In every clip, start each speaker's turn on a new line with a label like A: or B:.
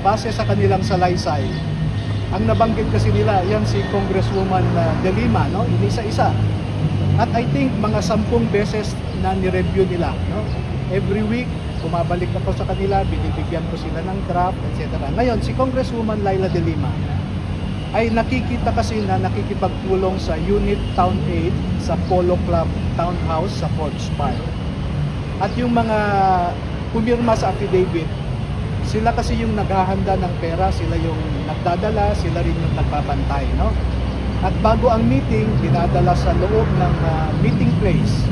A: base sa kanilang salaysay, ang nabanggit kasi nila, yan si Congresswoman De Lima, no? Inisa-isa. At I think mga 10 beses na ni-review nila, no? Every week, bumabalik ako sa kanila, binibigyan ko sila ng draft, etc. Ngayon, si Congresswoman Laila De Lima ay nakikita kasi na nakikipagtulong sa Unit Town 8 sa Polo Club Townhouse sa Forbes Park. At yung mga pumirma sa affidavit, sila kasi yung naghahanda ng pera, sila yung nagdadala, sila rin yung nagpapantay, no? At bago ang meeting, dinadala sa loob ng meeting place.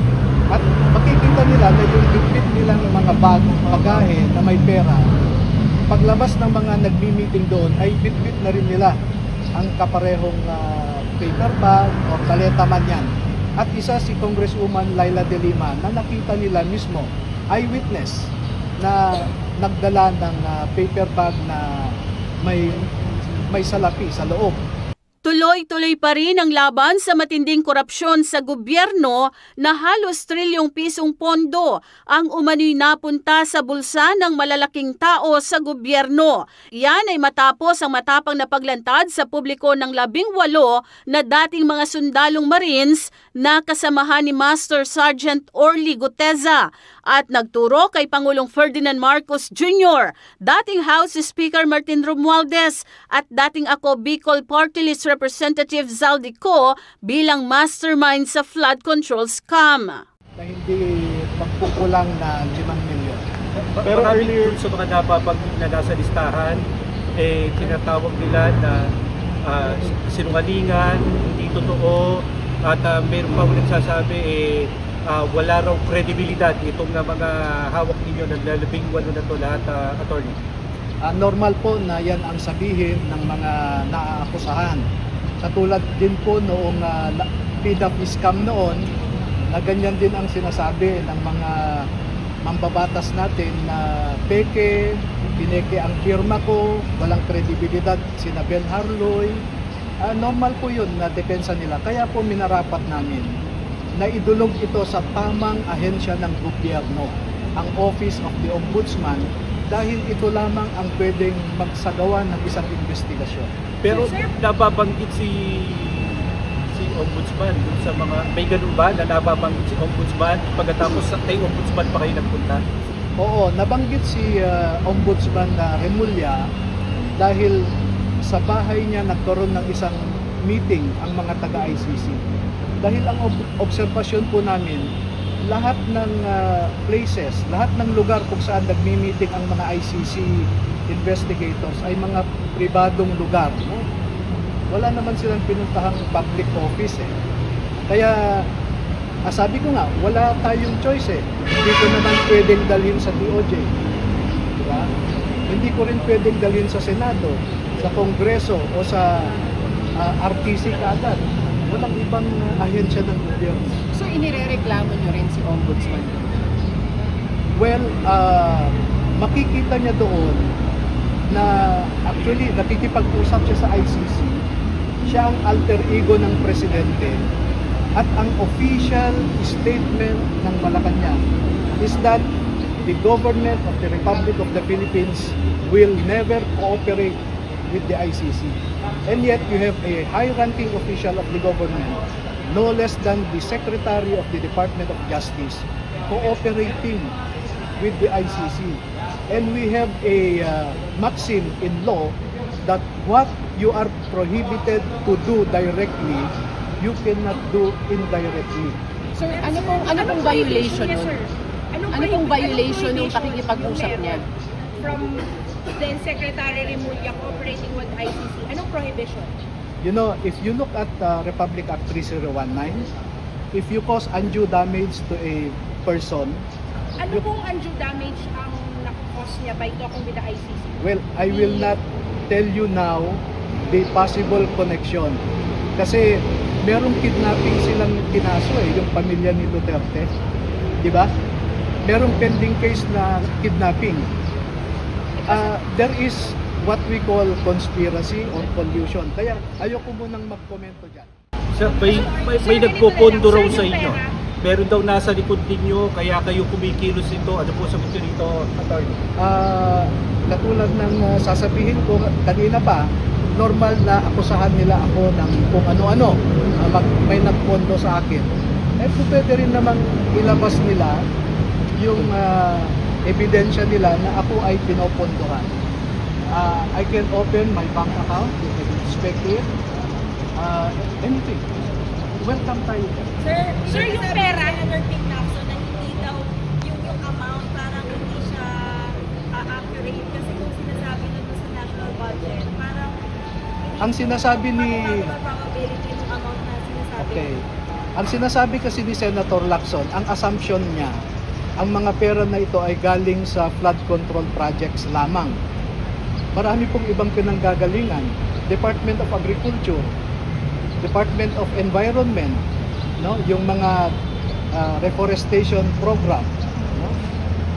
A: At makikita nila na yung bitbit nilang mga bagahe na may pera, paglabas ng mga nagmi-meeting doon ay bitbit na rin nila ang kaparehong paper bag o kaleta man yan. At isa si Congresswoman Laila De Lima na nakita nila mismo, eyewitness, na nagdala ng paper bag na may salapi sa loob.
B: Tuloy-tuloy pa rin ang laban sa matinding korupsyon sa gobyerno na halos trilyong pisong pondo ang umano'y napunta sa bulsa ng malalaking tao sa gobyerno. Yan ay matapos ang matapang na paglantad sa publiko ng 18 na dating mga sundalong Marines na kasamahan ni Master Sergeant Orly Guteza at nagturo kay Pangulong Ferdinand Marcos Jr., dating House Speaker Martin Romualdez at dating Ako Bicol Party List Representative Zaldico bilang mastermind sa flood control scam.
A: Na hindi magkukulang na 5 milyon.
C: Pero earlier sa mga na nasa listahan, tinatawag nila na sinungalingan, hindi totoo, at meron pa nagsasabi wala raw kredibilidad itong na mga hawak ninyo ng 18 na to lahat, attorney.
A: Normal po na yan ang sabihin ng mga naaakusahan. Katulad din po noong PDAP scam noon, na ganyan din ang sinasabi ng mga mambabatas natin na pineke ang firma ko, walang kredibilidad, sina Ben Harloy. Normal po yun na depensa nila. Kaya po minarapat namin na idulog ito sa tamang ahensya ng gobyerno, ang Office of the Ombudsman, dahil ito lamang ang pwedeng magsagawa ng isang investigasyon.
C: Pero nababanggit si Ombudsman dun sa mga, may ganun ba na nababanggit si Ombudsman pagkatapos sa Ombudsman pa kayo nagpunta?
A: Oo, nabanggit si Ombudsman Remulla dahil sa bahay niya nagkaroon ng isang meeting ang mga taga-ICC. Dahil ang obserbasyon po namin, lahat ng places, lahat ng lugar kung saan nagmi-meeting ang mga ICC investigators ay mga pribadong lugar. No? Wala naman silang pinuntahang public office. Kaya sabi ko nga, wala tayong choice. Hindi ko naman pwedeng dalhin sa DOJ. Diba? Hindi ko rin pwedeng dalhin sa Senado, sa Kongreso o sa RTC kaagad. Walang ibang ahensya ng gobyerno.
D: So, inirereklamo nyo rin si Ombudsman?
A: Well, makikita niya doon na actually nakikipag-usap siya sa ICC. Siya ang alter ego ng presidente. At ang official statement ng Malacanang is that the government of the Republic of the Philippines will never cooperate with the ICC. And yet you have a high-ranking official of the government, no less than the Secretary of the Department of Justice, cooperating with the ICC. And we have a maxim in law that what you are prohibited to do directly, you cannot do indirectly.
D: Sir, ano pong violation nun? Ano pong violation ng pakikipag-usap niya?
E: From then Secretary Remulla cooperating with ICC, anong prohibition?
A: You know, if you look at Republic Act 3019, if you cause undue damage to a person,
E: Ano pong undue damage ang nakakos niya by talking with the ICC?
A: well, I will not tell you now the possible connection. Kasi merong kidnapping silang kinaso yung pamilya ni Duterte. Di ba? Merong pending case na kidnapping. There is what we call conspiracy or collusion. Kaya ayoko munang magkomento dyan.
C: Sir, may nagpopondo raw sa inyo. meron daw nasa likod ninyo, kaya kayo kumikilos ito. Ano po sagot nyo dito, Attorney?
A: Katulad ng sasabihin ko kanina pa, normal na akusahan nila ako ng kung ano-ano. May nagpondo sa akin. Pwede rin namang ilabas nila yung ebidensya nila na ako ay pinopondohan. I can open my bank account, you can inspect it, anything. Welcome tayo.
E: Sir, yung pera,
F: Senator Ping Lacson na hindi daw yung amount parang hindi siya accurate kasi yung sinasabi nun sa national budget parang
A: Ang sinasabi ni
F: probability ng amount na sinasabi.
A: Okay. Ang sinasabi kasi ni Senator Lacson, ang assumption niya, ang mga pera na ito ay galing sa flood control projects lamang. Marami pong ibang pinanggagalingan. Department of Agriculture, Department of Environment, no, yung mga reforestation program, no?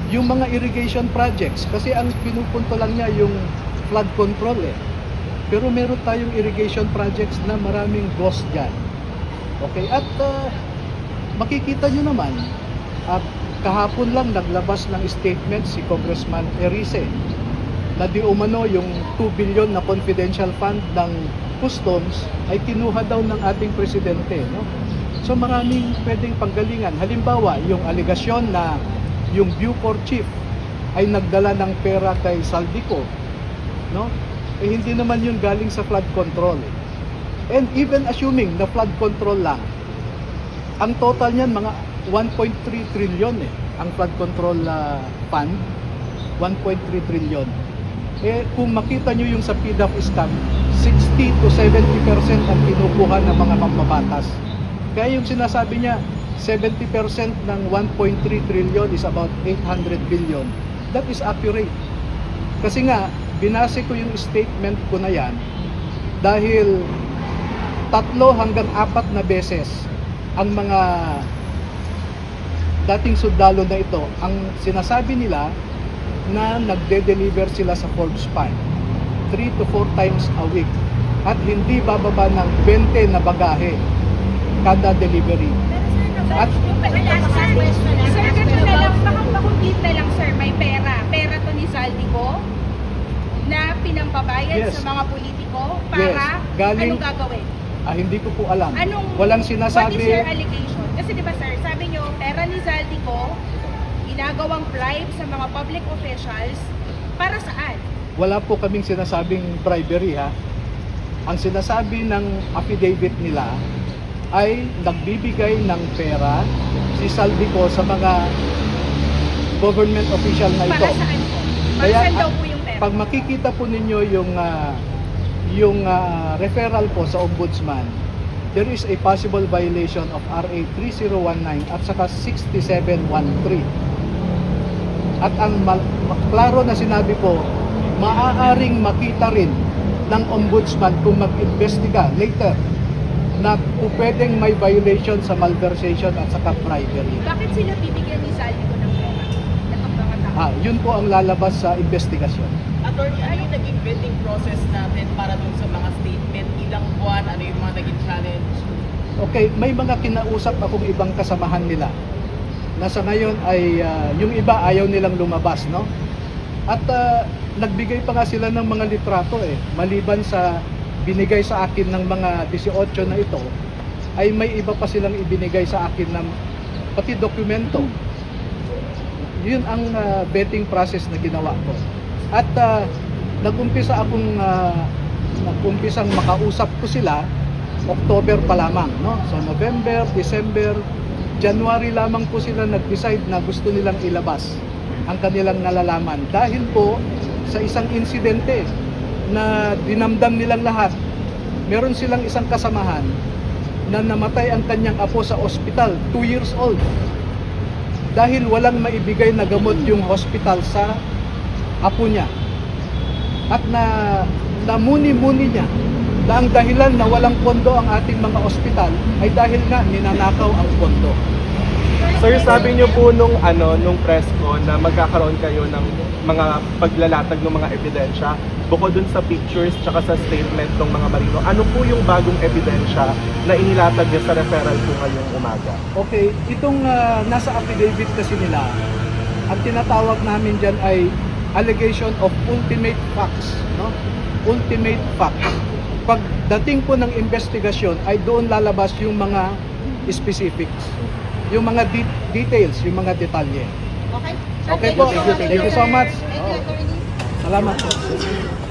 A: Yung mga irrigation projects kasi ang pinupunto lang niya yung flood control eh. Pero meron tayong irrigation projects na maraming ghost dyan. Okay, at makikita nyo naman, kahapon lang naglabas ng statement si Congressman Erice na di umano yung 2 billion na confidential fund ng customs ay kinuha daw ng ating presidente, no? So maraming pwedeng panggalingan. Halimbawa, yung aligasyon na yung Bucor chief ay nagdala ng pera kay Saldico, no? Hindi naman yun galing sa flood control. And even assuming na flood control lang, ang total niyan mga 1.3 trillion ang flood control fund, 1.3 trillion. Kung makita nyo yung sa PDAF scam, 60 to 70% ang kinukuha ng mga mambabatas. Kaya yung sinasabi niya, 70% ng 1.3 trillion is about 800 billion. That is accurate. Kasi nga, binase ko yung statement ko na yan dahil 3 hanggang 4 na beses ang mga dating sundalo na ito, ang sinasabi nila na nagde-deliver sila sa Forbes Fund 3 to 4 times a week at hindi bababa ng 20 na bagahe kada delivery. At
E: sir, ganito na lang, pakumplete na lang sir, may pera. Pera to ni Saldico na pinambabayad
A: Yes.
E: sa mga politiko para
A: Yes. Galing-
E: anong gagawin?
A: hindi ko po alam.
E: What
A: Walang
E: is
A: sinasabi.
E: your allegation? Kasi di ba sir, sabi nyo, pera ni Saldico, ginagawang bribe sa mga public officials, para saan?
A: Wala po kaming sinasabing bribery ha. Ang sinasabi ng affidavit nila ay nagbibigay ng pera si Saldico sa mga government official na ito.
E: Para saan po? Para
A: Kaya,
E: saan daw po yung pera?
A: Pag makikita po ninyo yung referral po sa ombudsman, there is a possible violation of RA 3019 at saka 6713. At ang klaro na sinabi po, maaaring makita rin ng ombudsman kung mag-investiga later na pwedeng may violation sa malversation at saka bribery.
E: Bakit sila bibigyan ni Saldico ng pera? Itong mga tao.
A: Yun po ang lalabas sa investigasyon.
G: Attorney, ano yung naging vetting process natin para dun sa mga statement? Ilang buwan? Ano yung mga naging challenge?
A: Okay, may mga kinausap akong ibang kasamahan nila na sa ngayon ay yung iba ayaw nilang lumabas, no? At nagbigay pa nga sila ng mga litrato maliban sa binigay sa akin ng mga 18 na ito, ay may iba pa silang ibinigay sa akin ng pati dokumento. Yun ang vetting process na ginawa ko. At nag-umpisang makausap ko sila October pa lamang, no? So November, December, January lamang po sila nag-decide na gusto nilang ilabas ang kanilang nalalaman dahil po sa isang insidente na dinamdam nilang lahat. Meron silang isang kasamahan na namatay ang kanyang apo sa ospital, 2 years old. Dahil walang maibigay na gamot yung hospital sa apo niya. At namuni-muni niya na ang dahilan na walang pondo ang ating mga ospital ay dahil nga ninanakaw ang pondo.
H: Sir, sabi niyo po nung press ko na magkakaroon kayo ng mga paglalatag ng mga ebidensya, bukod dun sa pictures tsaka sa statement ng mga marino, ano po yung bagong ebidensya na inilatag niya sa referral po ngayong umaga?
A: Okay, itong nasa affidavit kasi nila, ang tinatawag namin dyan ay allegation of ultimate facts, no? Ultimate facts. Pagdating po ng investigasyon ay doon lalabas yung mga specifics, yung mga details, yung mga detalye.
F: Okay?
A: Okay po. Thank you so much.
F: Thank you, attorney.
A: Salamat po.